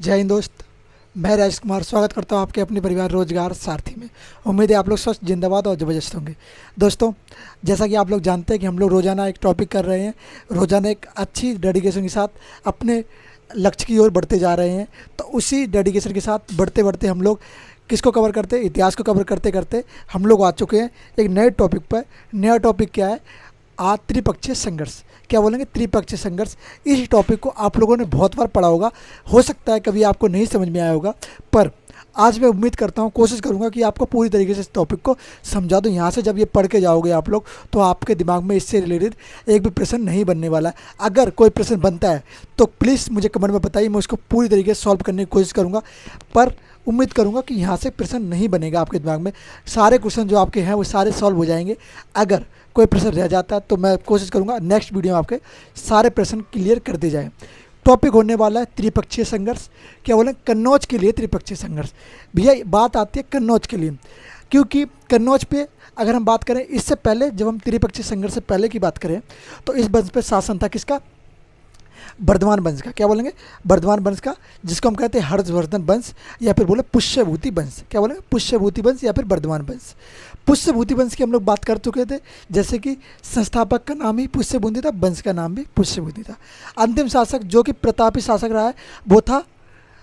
जय हिंद दोस्त। मैं राजेश कुमार स्वागत करता हूं आपके अपने परिवार रोजगार सारथी में। उम्मीद है आप लोग स्वस्थ जिंदाबाद और ज़बरदस्त होंगे। दोस्तों, जैसा कि आप लोग जानते हैं कि हम लोग रोज़ाना एक टॉपिक कर रहे हैं, रोज़ाना एक अच्छी डेडिकेशन के साथ अपने लक्ष्य की ओर बढ़ते जा रहे हैं। तो उसी डेडिकेशन के साथ बढ़ते बढ़ते हम लोग किसको कवर करते, इतिहास को कवर करते करते हम लोग आ चुके हैं एक नए टॉपिक पर। नया टॉपिक क्या है? त्रिपक्षीय संघर्ष। क्या बोलेंगे? त्रिपक्षीय संघर्ष। इस टॉपिक को आप लोगों ने बहुत बार पढ़ा होगा, हो सकता है कभी आपको नहीं समझ में आया होगा, पर आज मैं उम्मीद करता हूँ, कोशिश करूँगा कि आपको पूरी तरीके से इस टॉपिक को समझा दूँ। यहाँ से जब ये पढ़ के जाओगे आप लोग, तो आपके दिमाग में इससे रिलेटेड एक भी प्रश्न नहीं बनने वाला है। अगर कोई प्रश्न बनता है तो प्लीज़ मुझे कमेंट में बताइए, मैं उसको पूरी तरीके से सॉल्व करने की कोशिश करूँगा। पर उम्मीद करूँगा कि यहाँ से प्रश्न नहीं बनेगा आपके दिमाग में। सारे क्वेश्चन जो आपके हैं वो सारे सॉल्व हो जाएंगे। अगर कोई प्रश्न रह जाता है तो मैं कोशिश करूँगा नेक्स्ट वीडियो में आपके सारे प्रश्न क्लियर कर दिए जाएँ। टॉपिक होने वाला है त्रिपक्षीय संघर्ष। क्या बोलें? कन्नौज के लिए त्रिपक्षीय संघर्ष। भैया बात आती है कन्नौज के लिए, क्योंकि कन्नौज पे अगर हम बात करें, इससे पहले जब हम त्रिपक्षीय संघर्ष से पहले की बात करें तो इस वंश पे शासन था किसका? बर्धमान वंश का। क्या बोलेंगे? बर्धमान वंश का, जिसको हम कहते हैं हर्षवर्धन वंश या फिर बोले पुष्यभूति वंश। क्या बोलेंगे? पुष्यभूति वंश या फिर बर्धमान वंश। पुष्यभूति वंश की हम लोग बात कर चुके थे, जैसे कि संस्थापक का नाम ही पुष्यभूति था, वंश का नाम भी पुष्यभूति था। अंतिम शासक जो कि प्रतापी शासक रहा है वो था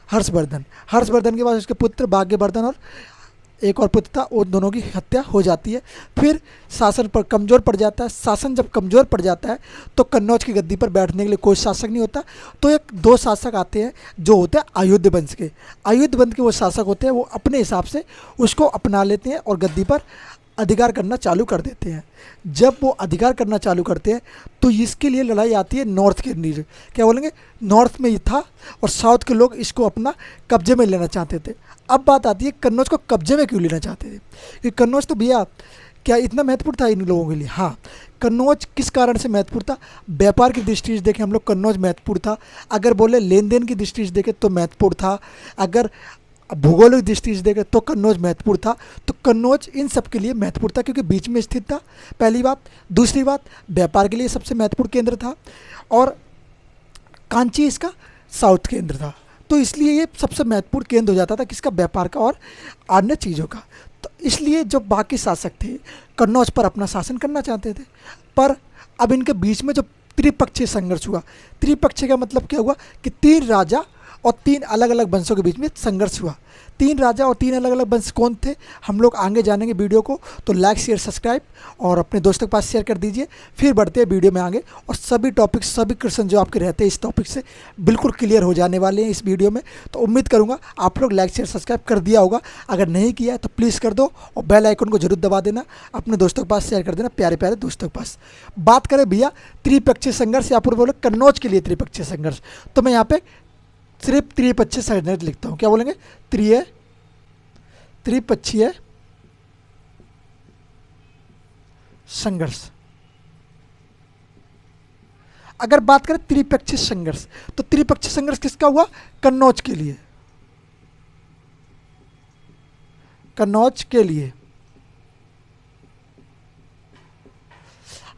हर्षवर्धन। हर्षवर्धन के बाद उसके पुत्र भाग्यवर्धन और एक और पुत्र था, उन दोनों की हत्या हो जाती है। फिर शासन पर कमज़ोर पड़ जाता है। शासन जब कमज़ोर पड़ जाता है तो कन्नौज की गद्दी पर बैठने के लिए कोई शासक नहीं होता, तो एक दो शासक आते हैं जो होते हैं आयुध वंश के। आयुध वंश के वो शासक होते हैं, वो अपने हिसाब से उसको अपना लेते हैं और गद्दी पर अधिकार करना चालू कर देते हैं। जब वो अधिकार करना चालू करते हैं तो इसके लिए लड़ाई आती है नॉर्थ के नीचे। क्या बोलेंगे? नॉर्थ में ये था और साउथ के लोग इसको अपना कब्जे में लेना चाहते थे। अब बात आती है कन्नौज को कब्जे में क्यों लेना चाहते थे? कि कन्नौज तो भैया क्या इतना महत्वपूर्ण था इन लोगों के लिए? हाँ, कन्नौज किस कारण से महत्वपूर्ण था? व्यापार की दृष्टि से देखें हम लोग, कन्नौज महत्वपूर्ण था। अगर बोले लेन देन की दृष्टि से देखें तो महत्वपूर्ण था। अगर भूगोलिक दृष्टि से देखें तो कन्नौज महत्वपूर्ण था। तो कन्नौज इन सब के लिए महत्वपूर्ण था क्योंकि बीच में स्थित था, पहली बात। दूसरी बात, व्यापार के लिए सबसे महत्वपूर्ण केंद्र था और कांची इसका साउथ केंद्र था। तो इसलिए ये सबसे महत्वपूर्ण केंद्र हो जाता था किसका? व्यापार का और अन्य चीज़ों का। तो इसलिए जो बाकी शासक थे कन्नौज पर अपना शासन करना चाहते थे, पर अब इनके बीच में जो त्रिपक्षीय संघर्ष हुआ। त्रिपक्षीय का मतलब क्या हुआ? कि तीन राजा और तीन अलग अलग वंशों के बीच में संघर्ष हुआ। तीन राजा और तीन अलग अलग वंश कौन थे, हम लोग आगे जानेंगे वीडियो को। तो लाइक शेयर सब्सक्राइब और अपने दोस्तों के पास शेयर कर दीजिए। फिर बढ़ते हैं वीडियो में आगे, और सभी टॉपिक, सभी क्वेश्चन जो आपके रहते हैं इस टॉपिक से बिल्कुल क्लियर हो जाने वाले हैं इस वीडियो में। तो उम्मीद करूँगा आप लोग लाइक शेयर सब्सक्राइब कर दिया होगा। अगर नहीं किया है तो प्लीज़ कर दो और बेल आइकन को जरूर दबा देना, अपने दोस्तों के पास शेयर कर देना, प्यारे प्यारे दोस्तों के पास। बात करें भैया त्रिपक्षीय संघर्ष या फिर बोले कन्नौज के लिए त्रिपक्षीय संघर्ष, तो मैं यहाँ पे सिर्फ त्रिपक्षीय संघर्ष लिखता हूँ। क्या बोलेंगे? त्रिपक्षीय संघर्ष। अगर बात करें त्रिपक्षीय संघर्ष, तो त्रिपक्षीय संघर्ष किसका हुआ? कन्नौज के लिए। कन्नौज के लिए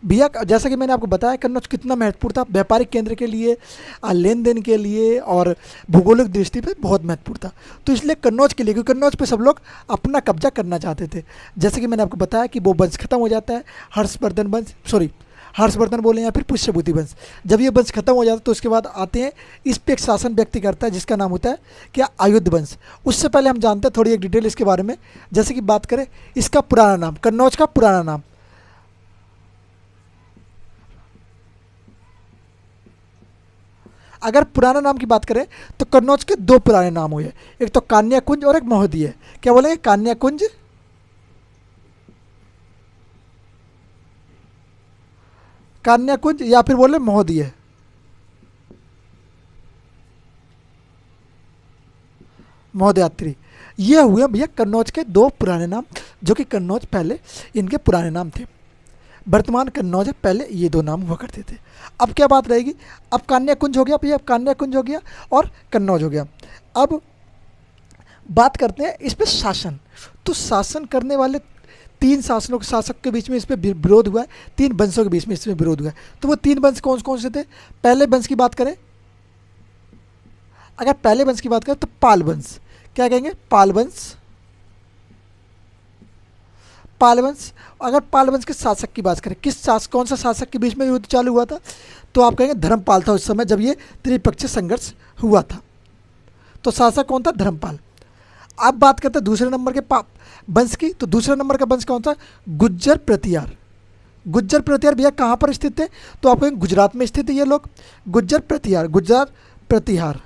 भैया, जैसा कि मैंने आपको बताया कन्नौज कितना महत्वपूर्ण था व्यापारिक केंद्र के लिए, लेन देन के लिए और भूगोलिक दृष्टि पे बहुत महत्वपूर्ण था। तो इसलिए कन्नौज के लिए, क्योंकि कन्नौज पे सब लोग अपना कब्जा करना चाहते थे। जैसे कि मैंने आपको बताया कि वो वंश खत्म हो जाता है, हर्षवर्धन वंश, हर्षवर्धन बोले या फिर पुष्यभूति वंश। जब ये वंश खत्म हो जाता है तो उसके बाद आते हैं, इस पर एक शासन व्यक्ति करता है जिसका नाम होता है क्या? आयुध वंश। उससे पहले हम जानते हैं थोड़ी एक डिटेल इसके बारे में। जैसे कि बात करें इसका पुराना नाम, कन्नौज का पुराना नाम, अगर पुराना नाम की बात करें तो कन्नौज के दो पुराने नाम हुए, एक तो कान्याकुंज और एक महोदय है। क्या बोलेंगे? कान्याकुंज, कान्याकुंज या फिर बोले महोदय। महोदयात्री, ये हुए भैया कन्नौज के दो पुराने नाम, जो कि कन्नौज पहले इनके पुराने नाम थे। वर्तमान कन्नौज है, पहले ये दो नाम हुआ करते थे। अब क्या बात रहेगी? अब कान्याकुंज हो गया भैया, अब कान्याकुंज हो गया और कन्नौज हो गया। अब बात करते हैं इस पे शासन। तो शासन करने वाले तीन शासनों के शासक के बीच में इस पर विरोध हुआ है, तीन वंशों के बीच में इसमें विरोध हुआ है। तो वो तीन वंश कौन कौन से थे? पहले वंश की बात करें, अगर पहले वंश की बात करें तो पाल वंश, क्या कहेंगे, पाल वंश। पाल वंश, अगर पाल वंश के शासक की बात करें, किस शासक, कौन सा शासक के बीच में युद्ध चालू हुआ था, तो आप कहेंगे धर्मपाल था उस समय जब ये त्रिपक्षीय संघर्ष हुआ था। तो शासक कौन था, धर्मपाल। अब बात करते हैं दूसरे नंबर के वंश की, तो दूसरे नंबर का वंश कौन सा, गुज्जर प्रतिहार। गुज्जर प्रतिहार भैया कहाँ पर स्थित है, तो आप कहेंगे गुजरात में स्थित है ये लोग, गुज्जर प्रतिहार, गुज्जर प्रतिहार।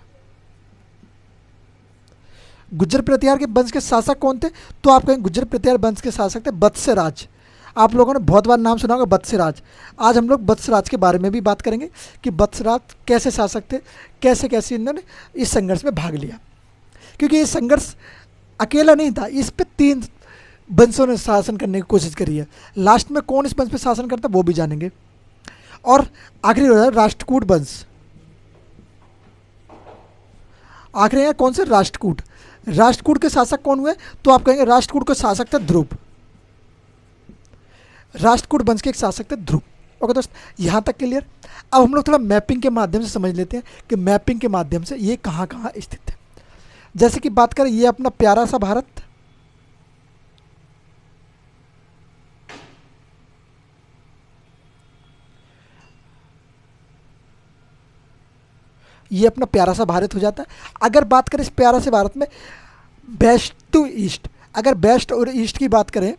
गुज्जर प्रतिहार के वंश के शासक कौन थे, तो आप कहेंगे गुज्जर प्रतिहार वंश के शासक थे वत्सराज। आप लोगों ने बहुत बार नाम सुना होगा वत्सराज। आज हम लोग वत्सराज के बारे में भी बात करेंगे कि वत्सराज कैसे शासक थे, कैसे कैसे इन्होंने इस संघर्ष में भाग लिया, क्योंकि ये संघर्ष अकेला नहीं था, इस पे 3 वंशों ने शासन करने की कोशिश करी है। लास्ट में कौन इस वंश पे शासन करता है वो भी जानेंगे। और आखिरी हो रहा है राष्ट्रकूट वंश। आखिरी है कौन से, राष्ट्रकूट। राष्ट्रकूट के शासक कौन हुए, तो आप कहेंगे राष्ट्रकूट के शासक थे ध्रुव। राष्ट्रकूट वंश के एक शासक थे ध्रुव। ओके दोस्त, यहाँ तक क्लियर। अब हम लोग थोड़ा मैपिंग के माध्यम से समझ लेते हैं कि मैपिंग के माध्यम से ये कहाँ कहाँ स्थित है। जैसे कि बात करें, ये अपना प्यारा सा भारत, ये अपना प्यारा सा भारत हो जाता है। अगर बात करें इस प्यारा से भारत में वेस्ट टू ईस्ट, अगर वेस्ट और ईस्ट की बात करें,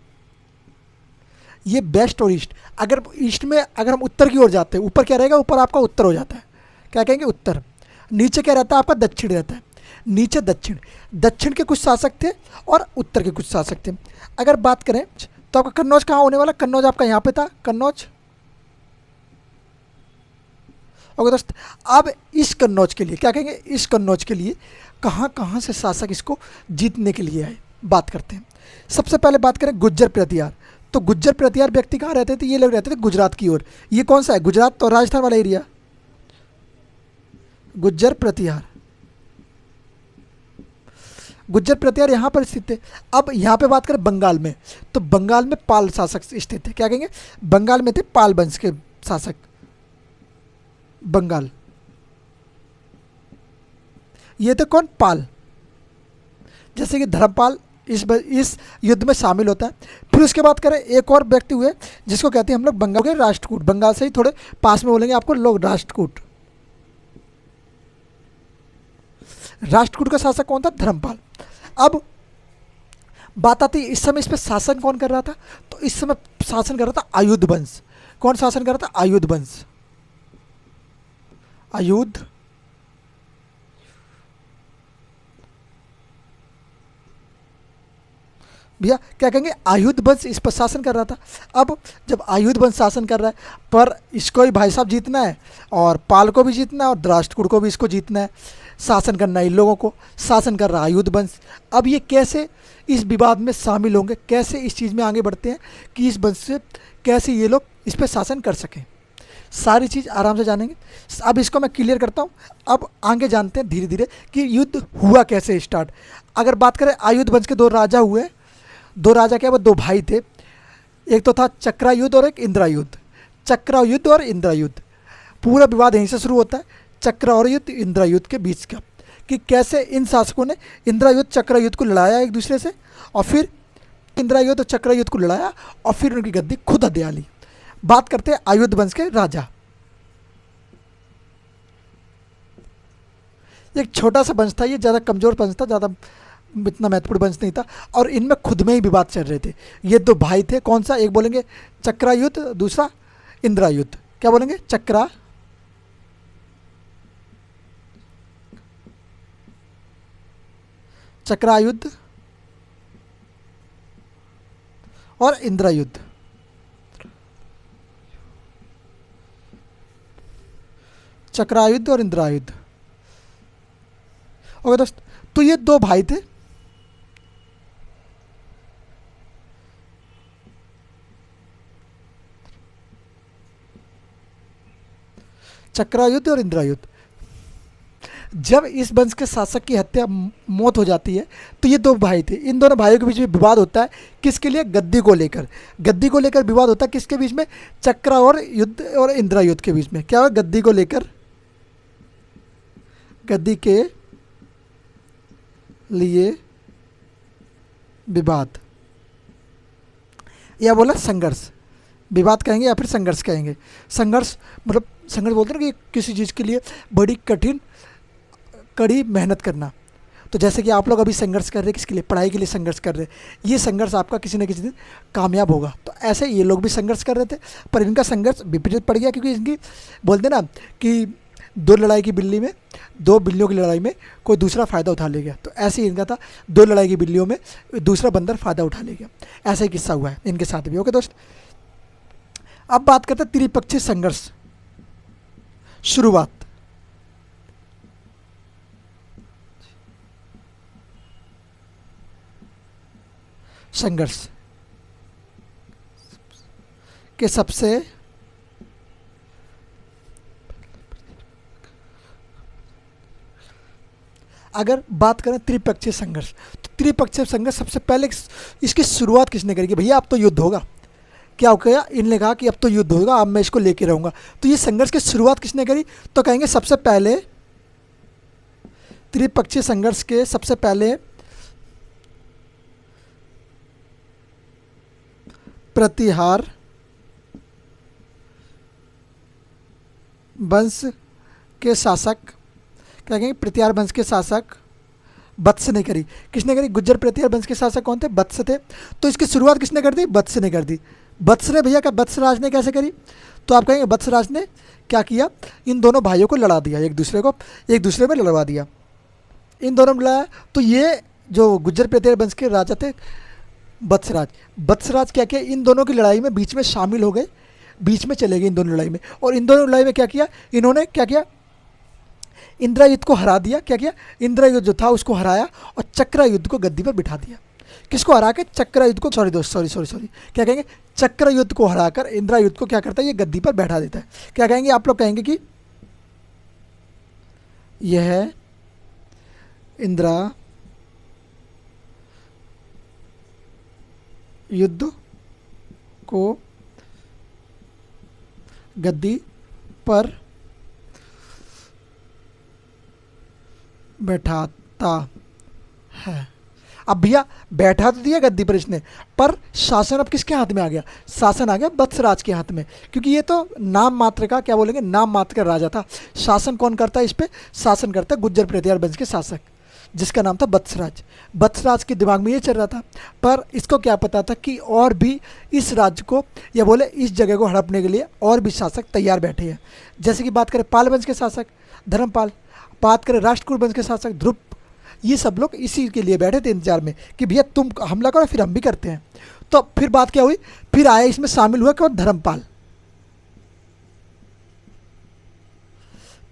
ये वेस्ट और ईस्ट, अगर ईस्ट में अगर हम उत्तर की ओर जाते हैं, ऊपर क्या रहेगा, ऊपर आपका उत्तर हो जाता है, क्या कहेंगे, उत्तर। नीचे क्या रहता है आपका, दक्षिण रहता है। नीचे दक्षिण, दक्षिण के कुछ शासक थे और उत्तर के कुछ शासक थे। अगर बात करें तो आपका कन्नौज कहाँ होने वाला, कन्नौज आपका यहाँ पे था, कन्नौज। ओके दोस्त, अब इस कन्नौज के लिए क्या कहेंगे, इस कन्नौज के लिए कहाँ कहाँ से शासक इसको जीतने के लिए आए, बात करते हैं। सबसे पहले बात करें गुज्जर प्रतिहार, तो गुज्जर प्रतिहार व्यक्ति कहाँ रहते थे, ये लोग रहते थे गुजरात की ओर। ये कौन सा है, गुजरात और राजस्थान वाला एरिया, गुज्जर प्रतिहार। गुज्जर प्रतिहार यहाँ पर स्थित थे। अब यहाँ पे बात करें बंगाल में, तो बंगाल में पाल शासक स्थित थे, क्या कहेंगे, बंगाल में थे पाल वंश के शासक, बंगाल। ये थे कौन, पाल। जैसे कि धर्मपाल इस युद्ध में शामिल होता है। फिर उसके बाद करें, एक और व्यक्ति हुए जिसको कहते हैं हम लोग बंगाल के राष्ट्रकूट, बंगाल से ही थोड़े पास में बोलेंगे आपको लोग, राष्ट्रकूट। राष्ट्रकूट का शासक कौन था, धर्मपाल। अब बात आती है इस समय इस पर शासन कौन कर रहा था, तो इस समय शासन कर रहा था आयुध वंश। कौन शासन कर रहा था, आयुध वंश, आयुध। भैया क्या कहेंगे, आयुध वंश इस पर शासन कर रहा था। अब जब आयुध वंश शासन कर रहा है, पर इसको ही भाई साहब जीतना है, और पाल को भी जीतना है, और राष्ट्रकूट को भी इसको जीतना है, शासन करना है इन लोगों को, शासन कर रहा है आयुध वंश। अब ये कैसे इस विवाद में शामिल होंगे, कैसे इस चीज़ में आगे बढ़ते हैं कि इस वंश से कैसे ये लोग इस पर शासन कर सकें, सारी चीज़ आराम से जानेंगे। अब इसको मैं क्लियर करता हूँ। अब आगे जानते हैं धीरे धीरे कि युद्ध हुआ कैसे स्टार्ट। अगर बात करें आयुध वंश के 2 राजा हुए, 2 राजा क्या, वो 2 भाई थे। एक तो था चक्रायुद्ध और एक इंद्रायुद्ध। चक्रायुद्ध और इंद्रायुद्ध, पूरा विवाद यहीं से शुरू होता है, चक्रायुद्ध इंद्रायुद्ध के बीच का, कि कैसे इन शासकों ने इंद्रायुद्ध चक्रायुद्ध को लड़ाया एक दूसरे से, और फिर इंद्रायुद्ध और चक्रायुद्ध को लड़ाया, और फिर उनकी गद्दी खुद हथिया ली। बात करते हैं आयुध वंश के राजा। एक छोटा सा वंश था, ये ज़्यादा कमज़ोर वंश था, ज़्यादा इतना महत्वपूर्ण वंश नहीं था, और इनमें खुद में ही विवाद चल रहे थे। ये 2 भाई थे, कौन सा, एक बोलेंगे चक्रायुद्ध, दूसरा इंद्रायुद्ध। क्या बोलेंगे, चक्रायुद्ध और इंद्रायुद्ध। चक्रायुद्ध और इंद्रायुद्ध। ओके दोस्त, तो ये 2 भाई थे। चक्रायुद्ध और इंद्रायुद्ध। जब इस वंश के शासक की हत्या, मौत हो जाती है, तो ये 2 भाई थे, इन दोनों भाइयों के बीच में विवाद होता है, किसके लिए, गद्दी को लेकर। गद्दी को लेकर विवाद होता है किसके बीच में, चक्रा और युद्ध और इंद्रायुद्ध के बीच में। क्या हुआ, गद्दी को लेकर, गद्दी के लिए विवाद, या बोला संघर्ष। विवाद कहेंगे या फिर संघर्ष कहेंगे। संघर्ष मतलब संघर्ष बोलते हैं कि किसी चीज़ के लिए बड़ी कठिन कड़ी मेहनत करना। तो जैसे कि आप लोग अभी संघर्ष कर रहे हैं, किसके लिए? पढ़ाई के लिए संघर्ष कर रहे हैं। ये संघर्ष आपका किसी न किसी दिन कामयाब होगा। तो ऐसे ये लोग भी संघर्ष कर रहे थे, पर इनका संघर्ष विपरीत पड़ गया, क्योंकि इनकी बोलते ना कि दो लड़ाई की बिल्ली में, दो बिल्लियों की लड़ाई में कोई दूसरा फ़ायदा उठा ले गया। तो ऐसे ही इनका था, दो लड़ाई की बिल्लियों में दूसरा बंदर फ़ायदा उठा ले गया। ऐसा ही किस्सा हुआ है इनके साथ भी। ओके दोस्त, अब बात करते हैं त्रिपक्षीय संघर्ष शुरुआत। संघर्ष के सबसे अगर बात करें त्रिपक्षीय संघर्ष, तो त्रिपक्षीय संघर्ष सबसे पहले इसकी शुरुआत किसने करी कि भैया अब तो युद्ध होगा। क्या हो गया? इनने कहा कि अब तो युद्ध होगा, अब मैं इसको लेके रहूँगा। तो ये संघर्ष की शुरुआत किसने करी? तो कहेंगे सबसे पहले त्रिपक्षीय संघर्ष के सबसे पहले प्रतिहार वंश के शासक, क्या कहेंगे? प्रतिहार वंश के शासक वत्स ने करी। किसने करी? गुज्जर प्रतिहार वंश के शासक कौन थे? वत्स थे। तो इसकी शुरुआत किसने कर दी? वत्स ने कर दी। वत्स ने भैया, क्या वत्सराज ने कैसे करी? तो आप कहेंगे वत्सराज ने क्या किया? इन दोनों भाइयों को लड़ा दिया, एक दूसरे में लड़वा दिया, इन दोनों में लड़ाया। तो ये जो गुज्जर प्रतिहार वंश के राजा थे वत्सराज क्या किया? इन दोनों की लड़ाई में बीच में शामिल हो गए, बीच में चले गए इन दोनों लड़ाई में। और इन दोनों लड़ाई में क्या किया इन्होंने? क्या किया? इंद्रयुद्ध को हरा दिया। क्या किया? इंद्रयुद्ध जो था उसको हराया और चक्रयुद्ध को गद्दी पर बिठा दिया। किसको हरा के? चक्रयुद्ध को, सॉरी, क्या कहेंगे? चक्रयुद्ध को हराकर इंद्रयुद्ध को क्या करता है? ये गद्दी पर बैठा देता है। क्या कहेंगे आप लोग? कहेंगे कि यह इंद्रा युद्ध को गद्दी पर बैठाता है। अब भैया बैठा तो दिया गद्दी पर इसने, पर शासन अब किसके हाथ में आ गया? शासन आ गया वत्सराज के हाथ में, क्योंकि ये तो नाम मात्र का, क्या बोलेंगे, नाम मात्र का राजा था। शासन कौन करता है इस पे? शासन करता है गुज्जर प्रतिहार वंश के शासक, जिसका नाम था वत्सराज। वत्सराज के दिमाग में ये चल रहा था, पर इसको क्या पता था कि और भी इस राज्य को, या बोले इस जगह को हड़पने के लिए और भी शासक तैयार बैठे हैं। जैसे कि बात करें पाल वंश के शासक धर्मपाल, बात करें राष्ट्रकूट वंश के शासक ध्रुव, ये सब लोग इसी के लिए बैठे थे इंतजार में कि भैया तुम हमला करो फिर हम भी करते हैं। तो फिर बात क्या हुई? फिर आया इसमें शामिल हुआ कौन? धर्मपाल।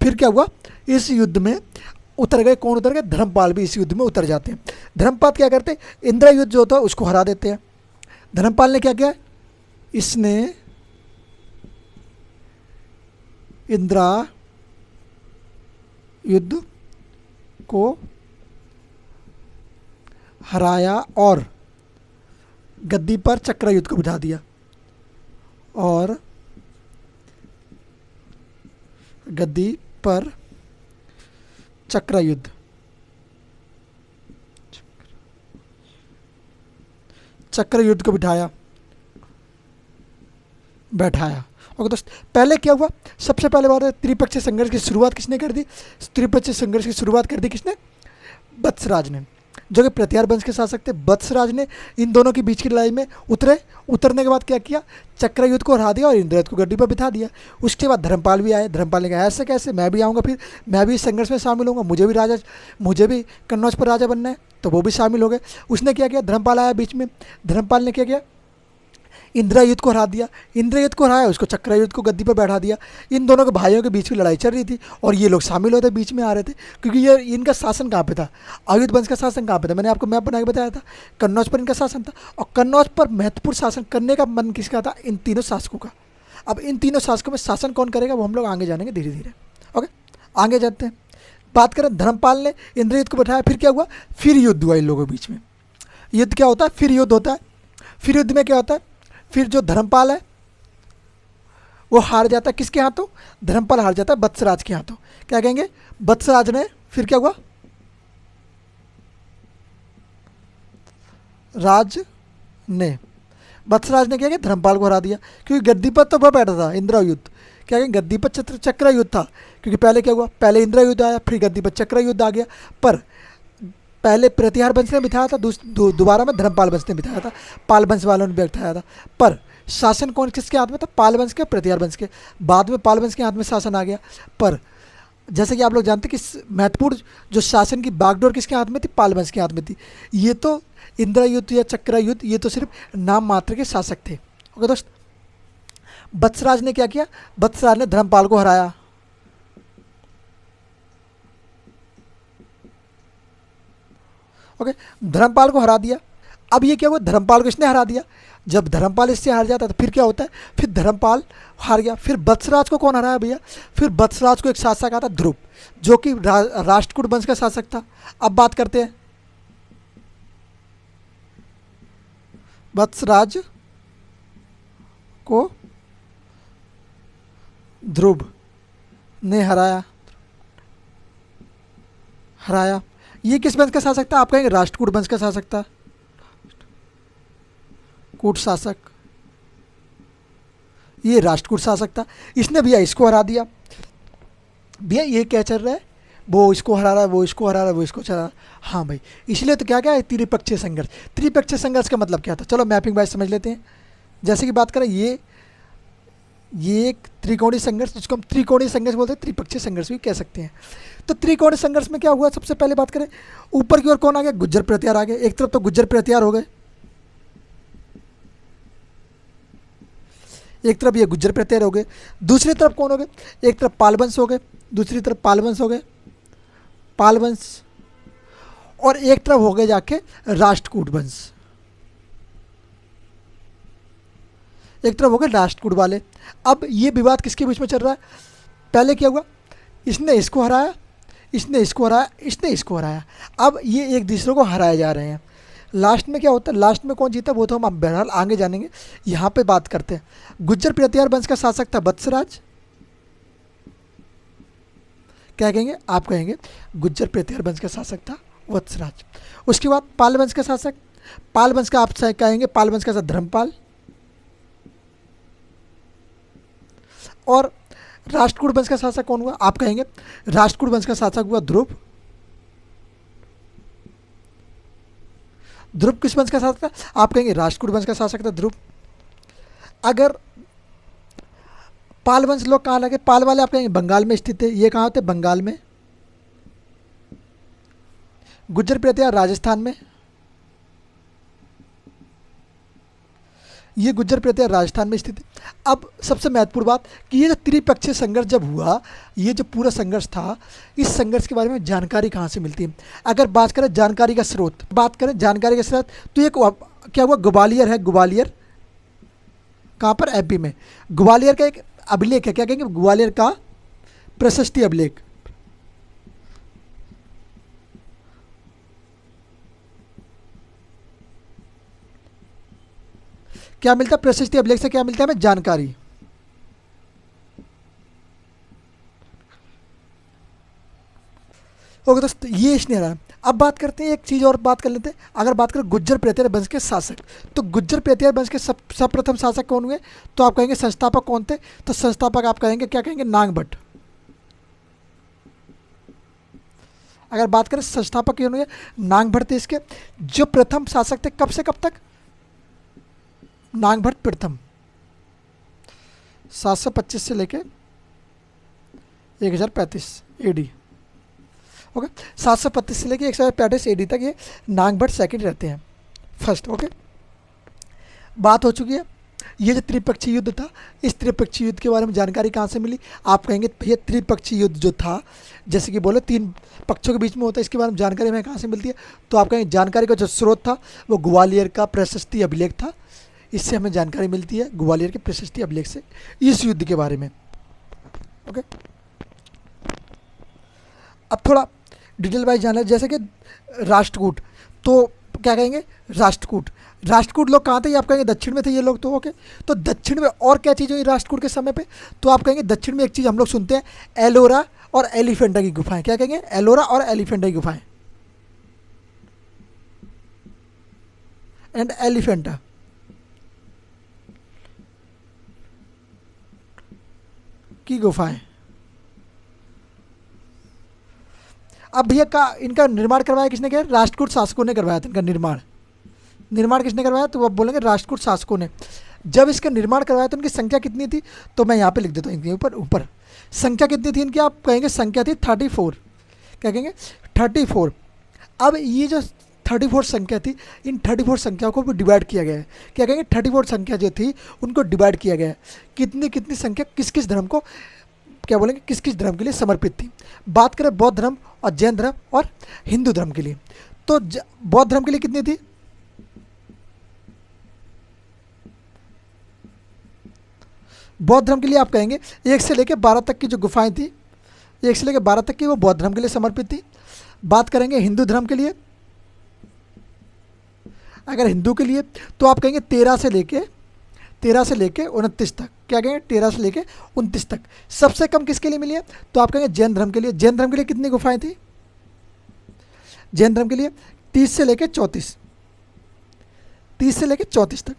फिर क्या हुआ? इस युद्ध में उतर गए। कौन उतर गए? धर्मपाल भी इस युद्ध में उतर जाते हैं। धर्मपाल क्या करते? इंद्रयुद्ध जो था उसको हरा देते हैं। धर्मपाल ने क्या किया? इसने इंद्रा युद्ध को हराया और गद्दी पर चक्रयुद्ध को बिठा दिया, और गद्दी पर चक्रयुद्ध को बैठाया। ओके दोस्त, पहले क्या हुआ? सबसे पहले बात है त्रिपक्षीय संघर्ष की शुरुआत किसने कर दी? त्रिपक्षीय संघर्ष की शुरुआत कर दी किसने? वत्सराज ने, जो कि प्रतिहार वंश के शासक थे। वत्सराज ने इन दोनों के बीच की लड़ाई में उतरने के बाद क्या किया? चक्रयुद्ध को हरा दिया और इंद्रयुद्ध को गद्दी पर बिठा दिया। उसके बाद धर्मपाल भी आए। धर्मपाल ने कहा ऐसे कैसे, मैं भी आऊँगा, फिर मैं भी इस संघर्ष में शामिल होऊंगा, मुझे भी कन्नौज पर राजा बनना है। तो वो भी शामिल हो गए। उसने क्या किया? धर्मपाल आया बीच में। धर्मपाल ने क्या किया? इंद्रयुद्ध को हरा दिया। इंद्रयुद्ध को हराया, उसको चक्रयुद्ध को गद्दी पर बैठा दिया। इन दोनों के भाइयों के बीच की लड़ाई चल रही थी और ये लोग शामिल होते बीच में आ रहे थे, क्योंकि ये इनका शासन कहाँ पे था? आयुध वंश का शासन कहाँ पे था? मैंने आपको मैप बना के बताया था, कन्नौज पर इनका शासन था। और कन्नौज पर महत्वपूर्ण शासन करने का मन किसका था? इन तीनों शासकों का। अब इन तीनों शासकों में शासन कौन करेगा वो हम लोग आगे जानेंगे धीरे धीरे। ओके, आगे जाते हैं। बात करें, धर्मपाल ने इंद्रयुद्ध को बैठाया। फिर क्या हुआ? फिर युद्ध हुआ इन लोगों के बीच में। युद्ध क्या होता है? फिर युद्ध होता है। फिर युद्ध में क्या होता है? फिर जो धर्मपाल है वो हार जाता है। किसके हाथों? धर्मपाल हार जाता है वत्सराज के हाथों। क्या कहेंगे? वत्सराज ने, फिर क्या हुआ? राज ने, वत्सराज ने क्या किया, धर्मपाल को हरा दिया, क्योंकि गद्दी पर तो वह बैठा था इंद्रयुद्ध, क्या कहेंगे, गद्दी पर चक्रयुद्ध था, क्योंकि पहले क्या हुआ, पहले इंद्रयुद्ध आया, फिर गद्दी पर चक्रयुद्ध आ गया, पर पहले प्रतिहार वंश ने बिठाया था, दोबारा में धर्मपाल वंश ने बिठाया था, पाल वंश वालों ने बिठाया था, पर शासन कौन किसके हाथ में था, पाल वंश के, प्रतिहार वंश के, बाद में पाल वंश के हाथ में शासन आ गया। पर जैसे कि आप लोग जानते हैं कि महत्वपूर्ण जो शासन की बागडोर किसके हाथ में थी, पाल वंश के हाथ में थी। ये तो इंद्रयुद्ध या चक्रयुद्ध ये तो सिर्फ नाम मात्र के शासक थे। ओके दोस्त, वत्सराज ने क्या किया, वत्सराज ने धर्मपाल को हराया। ओके, धर्मपाल को हरा दिया। अब ये क्या हुआ, धर्मपाल को इसने हरा दिया। जब धर्मपाल इससे हार जाता तो फिर क्या होता है, फिर धर्मपाल हार गया। फिर वत्सराज को कौन हराया भैया, फिर वत्सराज को एक शासक आता ध्रुव, जो कि राष्ट्रकूट वंश का शासक था। अब बात करते हैं, वत्सराज को ध्रुव ने हराया। ये किस वंश का शासक था, आप कहेंगे राष्ट्रकूट वंश का शासक था, कूट शासक, ये राष्ट्रकूट शासक था। इसने भैया इसको हरा दिया। भैया ये क्या चल रहा है, वो इसको हरा रहा है, वो इसको हरा रहा है, वो इसको चला रहा है। हाँ भाई, इसलिए तो क्या क्या है, त्रिपक्षीय संघर्ष। त्रिपक्षीय संघर्ष का मतलब क्या था, चलो मैपिंग वाइज समझ लेते हैं। जैसे कि बात करें, ये एक त्रिकोणीय संघर्ष, जिसको हम त्रिकोणीय संघर्ष बोलते हैं, त्रिपक्षीय संघर्ष भी कह सकते हैं। तो त्रिकोणीय संघर्ष में क्या हुआ, सबसे पहले बात करें, ऊपर की ओर कौन आ गया, गुज्जर प्रतिहार आ गए। एक तरफ तो गुज्जर प्रतिहार हो गए, एक तरफ ये गुज्जर प्रतिहार हो गए, दूसरी तरफ कौन हो गए, एक तरफ पालवंश हो गए, दूसरी तरफ पालवंश हो गए, पालवंश, और एक तरफ हो गए जाके राष्ट्रकूट वंश, एक तरफ हो गए राष्ट्रकूट वाले। अब ये विवाद किसके बीच में चल रहा है, पहले क्या हुआ, इसने इसको हराया, इसने इसको हराया, इसने इसको हराया। अब ये एक दूसरे को हराए जा रहे हैं। लास्ट में क्या होता है, लास्ट में कौन जीता वो तो हम बहरहाल आगे जानेंगे। यहाँ पे बात करते हैं, गुज्जर प्रतिहार वंश का शासक था वत्सराज। क्या कहेंगे, आप कहेंगे गुज्जर प्रतिहार वंश का शासक था वत्सराज। उसके बाद पाल वंश का शासक, पाल वंश का आप कहेंगे, पाल वंश का धर्मपाल। और राष्ट्रकूट वंश का शासक कौन हुआ, आप कहेंगे राष्ट्रकूट वंश का शासक हुआ ध्रुव। ध्रुव किस वंश का शासक था, आप कहेंगे राष्ट्रकूट वंश का शासक था ध्रुव। अगर पाल वंश लोग कहाँ लगे, पाल वाले आप कहेंगे बंगाल में स्थित है। ये कहाँ होते, बंगाल में। गुज्जर प्रतिहार राजस्थान में, ये गुज्जर प्रतिहार राजस्थान में स्थित है। अब सबसे महत्वपूर्ण बात कि ये जो त्रिपक्षीय संघर्ष जब हुआ, ये जो पूरा संघर्ष था, इस संघर्ष के बारे में जानकारी कहाँ से मिलती है। अगर बात करें जानकारी का स्रोत, बात करें जानकारी का स्रोत, तो एक क्या हुआ, ग्वालियर है। ग्वालियर कहाँ पर, एमपी में। ग्वालियर का एक अभिलेख है, क्या कहेंगे, ग्वालियर का प्रशस्ति अभिलेख। क्या मिलता है, प्रशस्ति अभिलेख से क्या मिलता है हमें, जानकारी। ओके दोस्तों, ये इसने रहा। अब बात करते हैं, एक चीज़ और बात कर लेते हैं। अगर बात करें गुज्जर प्रतिहार वंश के शासक, तो गुज्जर प्रतिहार वंश के सर्वप्रथम शासक कौन हुए, तो आप कहेंगे संस्थापक कौन थे, तो संस्थापक आप कहेंगे, क्या कहेंगे, नाग भट्ट। अगर बात करें संस्थापक कौन हुए, नाग भट्ट थे इसके। जो प्रथम शासक थे, कब से कब तक, नाग भट्ट प्रथम 725 से लेके 1035 एडी। ओके, 735 से लेके 1035 एडी तक ये नाग भट्ट सेकंड रहते हैं, फर्स्ट। ओके, बात हो चुकी है। ये जो त्रिपक्षीय युद्ध था, इस त्रिपक्षीय युद्ध के बारे में जानकारी कहाँ से मिली, आप कहेंगे भैया त्रिपक्षीय युद्ध जो था, जैसे कि बोले 3 पक्षों के बीच में होता है, इसके बारे में जानकारी हमें कहाँ से मिलती है, तो आप कहेंगे जानकारी का जो स्रोत था वो ग्वालियर का प्रशस्ति अभिलेख था। इससे हमें जानकारी मिलती है ग्वालियर के प्रशस्ति अभिलेख से इस युद्ध के बारे में। ओके, अब थोड़ा डिटेल वाइज जाना है, जैसे कि राष्ट्रकूट, तो क्या कहेंगे, राष्ट्रकूट लोग कहाँ थे, ये आप कहेंगे दक्षिण में थे ये लोग, तो ओके। तो दक्षिण में और क्या चीज़ हुई राष्ट्रकूट के समय पे, तो आप कहेंगे दक्षिण में एक चीज़ हम लोग सुनते हैं, एलोरा और एलिफेंटा की गुफाएं। क्या कहेंगे, एलोरा और एलिफेंटा की गुफाएं। एंड एलिफेंटा की गुफाएं। अब भैया का इनका निर्माण करवाया किसने किया? राष्ट्रकूट शासकों ने करवाया था इनका निर्माण। निर्माण किसने करवाया? तो आप बोलेंगे राष्ट्रकूट शासकों ने। जब इसका निर्माण करवाया तो इनकी संख्या कितनी थी? तो मैं यहाँ पे लिख देता हूँ इनके ऊपर ऊपर संख्या कितनी थी इनकी, आप कहेंगे संख्या थी 34। क्या कहेंगे? 34। अब ये जो 34 संख्या थी, इन 34 संख्याओं को भी डिवाइड किया गया है। क्या कहेंगे? 34 संख्या जो थी उनको डिवाइड किया गया है। कितनी कितनी संख्या किस किस धर्म को, क्या बोलेंगे, किस किस धर्म के लिए समर्पित थी। बात करें बौद्ध धर्म और जैन धर्म और हिंदू धर्म के लिए, तो बौद्ध धर्म के लिए कितनी थी? बौद्ध धर्म के लिए आप कहेंगे 1 से लेकर 12 तक की जो गुफाएं थी, 1 से लेकर 12 तक की, वो बौद्ध धर्म के लिए समर्पित थी। बात करेंगे हिंदू धर्म के लिए, अगर हिंदू के लिए तो आप कहेंगे 13 से लेके 29 तक। क्या कहेंगे? 13 से लेके 29 तक। सबसे कम किसके लिए मिली है? तो आप कहेंगे जैन धर्म के लिए। जैन धर्म के लिए कितनी गुफाएं थी? जैन धर्म के लिए 30 से लेके 34, 30 से लेके 34 तक।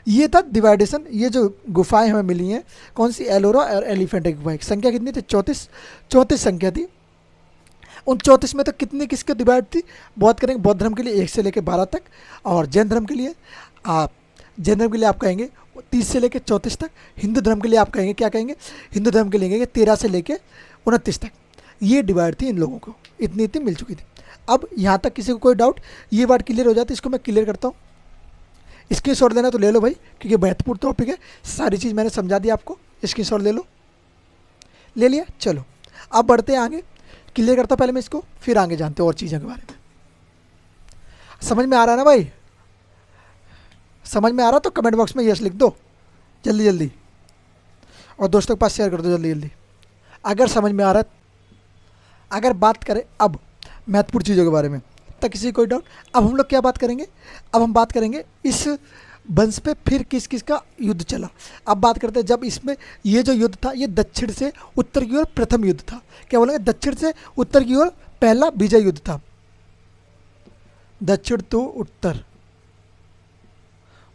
ये था डिवाइडेशन। ये जो गुफाएं हमें मिली हैं, कौन सी? एलोरा और एलिफेंटा की गुफाएं। संख्या कितनी थी? 34 संख्या थी। उन 34 में तो कितनी किसके डिवाइड थी? बात करेंगे बौद्ध धर्म के लिए 1 से लेकर 12 तक, और जैन धर्म के लिए आप कहेंगे 30 से लेकर 34 तक। हिंदू धर्म के लिए आप कहेंगे, क्या कहेंगे? हिंदू धर्म के लिए 13 से लेकर 29 तक। ये डिवाइड थी इन लोगों को, इतनी इतनी मिल चुकी थी। अब यहाँ तक किसी को कोई डाउट? ये बात क्लियर हो जाती है, इसको मैं क्लियर करता हूँ। स्क्रीनशॉट लेना तो ले लो भाई, क्योंकि महत्वपूर्ण टॉपिक है। सारी चीज़ मैंने समझा दी आपको, स्क्रीनशॉट ले लो। ले लिया? चलो अब बढ़ते हैं आगे। क्लियर करता हूँ पहले मैं इसको, फिर आगे जानते हैं और चीज़ों के बारे में। समझ में आ रहा है ना भाई? समझ में आ रहा तो कमेंट बॉक्स में यस लिख दो जल्दी जल्दी, और दोस्तों के पास शेयर कर दो जल्दी जल्दी अगर समझ में आ रहा है। अगर बात करें अब महत्वपूर्ण चीज़ों के बारे में, तक किसी कोई डाउट? अब हम लोग क्या बात करेंगे? अब हम बात करेंगे इस वंश पे फिर किस किस का युद्ध चला। अब बात करते हैं, जब इसमें ये जो युद्ध था, ये दक्षिण से उत्तर की ओर प्रथम युद्ध था। क्या बोलेंगे? दक्षिण से उत्तर की ओर पहला विजय युद्ध था। दक्षिण तो उत्तर,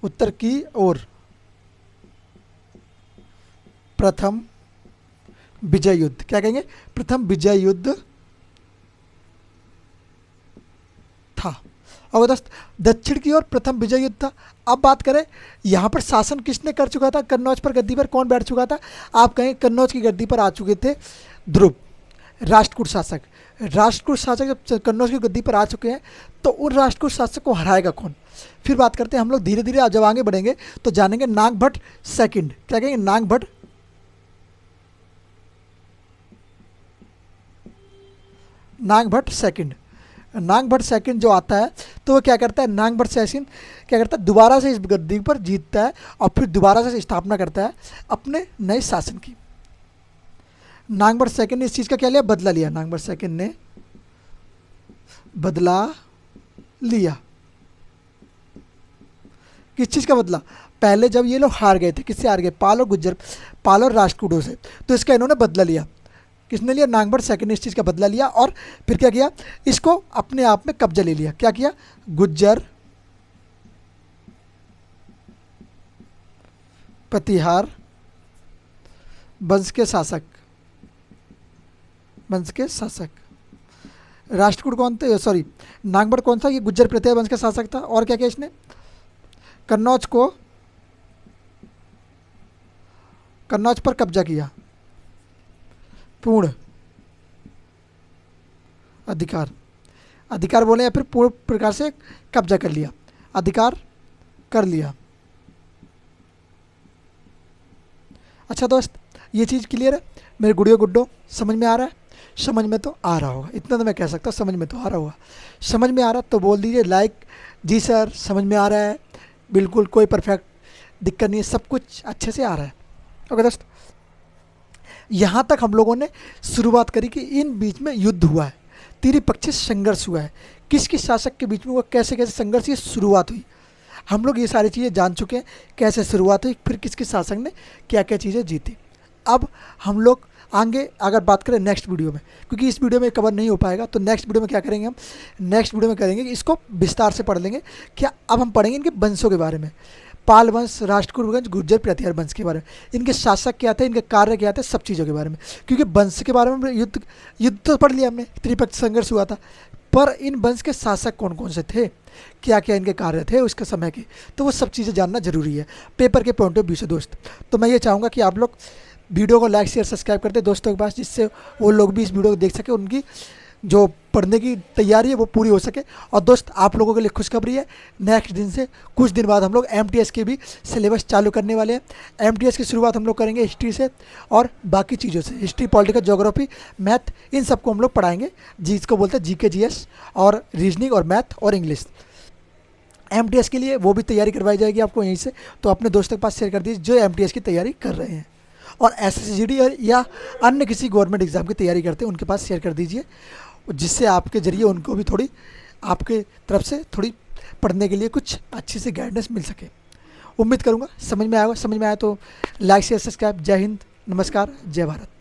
उत्तर की ओर प्रथम विजय युद्ध। क्या कहेंगे? प्रथम विजय युद्ध था। और दोस्त दक्षिण की ओर प्रथम विजय युद्ध था। अब बात करें यहाँ पर शासन किसने कर चुका था? कन्नौज पर गद्दी पर कौन बैठ चुका था? आप कहेंगे कन्नौज की गद्दी पर आ चुके थे ध्रुव, राष्ट्रकूट शासक। राष्ट्रकूट शासक जब कन्नौज की गद्दी पर आ चुके हैं, तो उन राष्ट्रकूट शासक को हराएगा कौन? फिर बात करते हैं हम लोग धीरे धीरे, जब आगे बढ़ेंगे तो जानेंगे नागभट्ट सेकंड। क्या कहेंगे? नागभट्ट सेकंड। नागभट्ट सेकंड जो आता है, तो वो क्या करता है? नागभट्ट सेकंड क्या करता है? दोबारा से इस गद्दी पर जीतता है और फिर दोबारा से स्थापना करता है अपने नए शासन की। नागभट्ट सेकंड ने इस चीज़ का क्या लिया? बदला लिया। नागभट्ट सेकंड ने बदला लिया। किस चीज़ का बदला? पहले जब ये लोग हार गए थे, किससे हार गए? पाल और गुज्जर, पाल और राष्ट्रकूटों से, तो इसका इन्होंने बदला लिया। किसने लिया? नागभट्ट सेकंड ने इस चीज़ का बदला लिया और फिर क्या किया? इसको अपने आप में कब्जा ले लिया। क्या किया? गुज्जर, प्रतिहार वंश के शासक, राष्ट्रकूट कौन थे? सॉरी, नागभट्ट कौन सा? ये गुज्जर प्रतिहार वंश का शासक था। और क्या किया इसने? कन्नौज पर कब्जा किया, पूर्ण अधिकार बोले या फिर पूर्ण प्रकार से कब्जा कर लिया, अधिकार कर लिया। अच्छा दोस्त, ये चीज़ क्लियर है मेरे गुड़ियों गुड्डो? समझ में आ रहा है? समझ में तो आ रहा होगा, इतना तो मैं कह सकता हूँ, समझ में तो आ रहा होगा। समझ में आ रहा तो बोल दीजिए लाइक। जी सर समझ में आ रहा है, बिल्कुल कोई परफेक्ट दिक्कत नहीं है, सब कुछ अच्छे से आ रहा है। ओके दोस्त, यहाँ तक हम लोगों ने शुरुआत करी कि इन बीच में युद्ध हुआ है, त्रिपक्षीय संघर्ष हुआ है। किस किस शासक के बीच में हुआ, कैसे कैसे संघर्ष, ये शुरुआत हुई। हम लोग ये सारी चीज़ें जान चुके हैं, कैसे शुरुआत हुई, फिर किस किस शासक ने क्या क्या चीज़ें जीती। अब हम लोग आगे अगर बात करें नेक्स्ट वीडियो में, क्योंकि इस वीडियो में कवर नहीं हो पाएगा, तो नेक्स्ट वीडियो में क्या करेंगे हम, नेक्स्ट वीडियो में करेंगे कि इसको विस्तार से पढ़ लेंगे। क्या अब हम पढ़ेंगे इनके वंशों के बारे में, पाल वंश, राष्ट्रकूट वंश, गुर्जर प्रतिहार वंश के बारे में, इनके शासक क्या थे, इनके कार्य क्या थे, सब चीज़ों के बारे में। क्योंकि वंश के बारे में युद्ध युद्ध तो पढ़ लिया हमने, त्रिपक्ष संघर्ष हुआ था, पर इन वंश के शासक कौन कौन से थे, क्या क्या इनके कार्य थे उसके समय के, तो वो सब चीज़ें जानना जरूरी है पेपर के पॉइंट ऑफ व्यू से दोस्त। तो मैं ये चाहूँगा कि आप लोग वीडियो को लाइक शेयर सब्सक्राइब करते दोस्तों के पास, जिससे वो लोग भी इस वीडियो को देख सके, उनकी जो पढ़ने की तैयारी है वो पूरी हो सके। और दोस्त आप लोगों के लिए खुशखबरी है, नेक्स्ट दिन से कुछ दिन बाद हम लोग एमटीएस के भी सिलेबस चालू करने वाले हैं। एमटीएस की शुरुआत हम लोग करेंगे हिस्ट्री से और बाकी चीज़ों से, हिस्ट्री, पॉलिटिकल, ज्योग्राफी, मैथ, इन सबको हम लोग पढ़ाएंगे, जिसको बोलते हैं जीके, जीएस और रीजनिंग और मैथ और इंग्लिश। एमटीएस के लिए वो भी तैयारी करवाई जाएगी आपको यहीं से, तो अपने दोस्तों के पास शेयर कर दीजिए जो एमटीएस की तैयारी कर रहे हैं, और एसएसजीडी या अन्य किसी गवर्नमेंट एग्जाम की तैयारी करते हैं उनके पास शेयर कर दीजिए, जिससे आपके ज़रिए उनको भी थोड़ी आपके तरफ से थोड़ी पढ़ने के लिए कुछ अच्छी सी गाइडेंस मिल सके। उम्मीद करूँगा समझ में आएगा, समझ में आया तो लाइक शेयर सब्सक्राइब। जय हिंद, नमस्कार, जय भारत।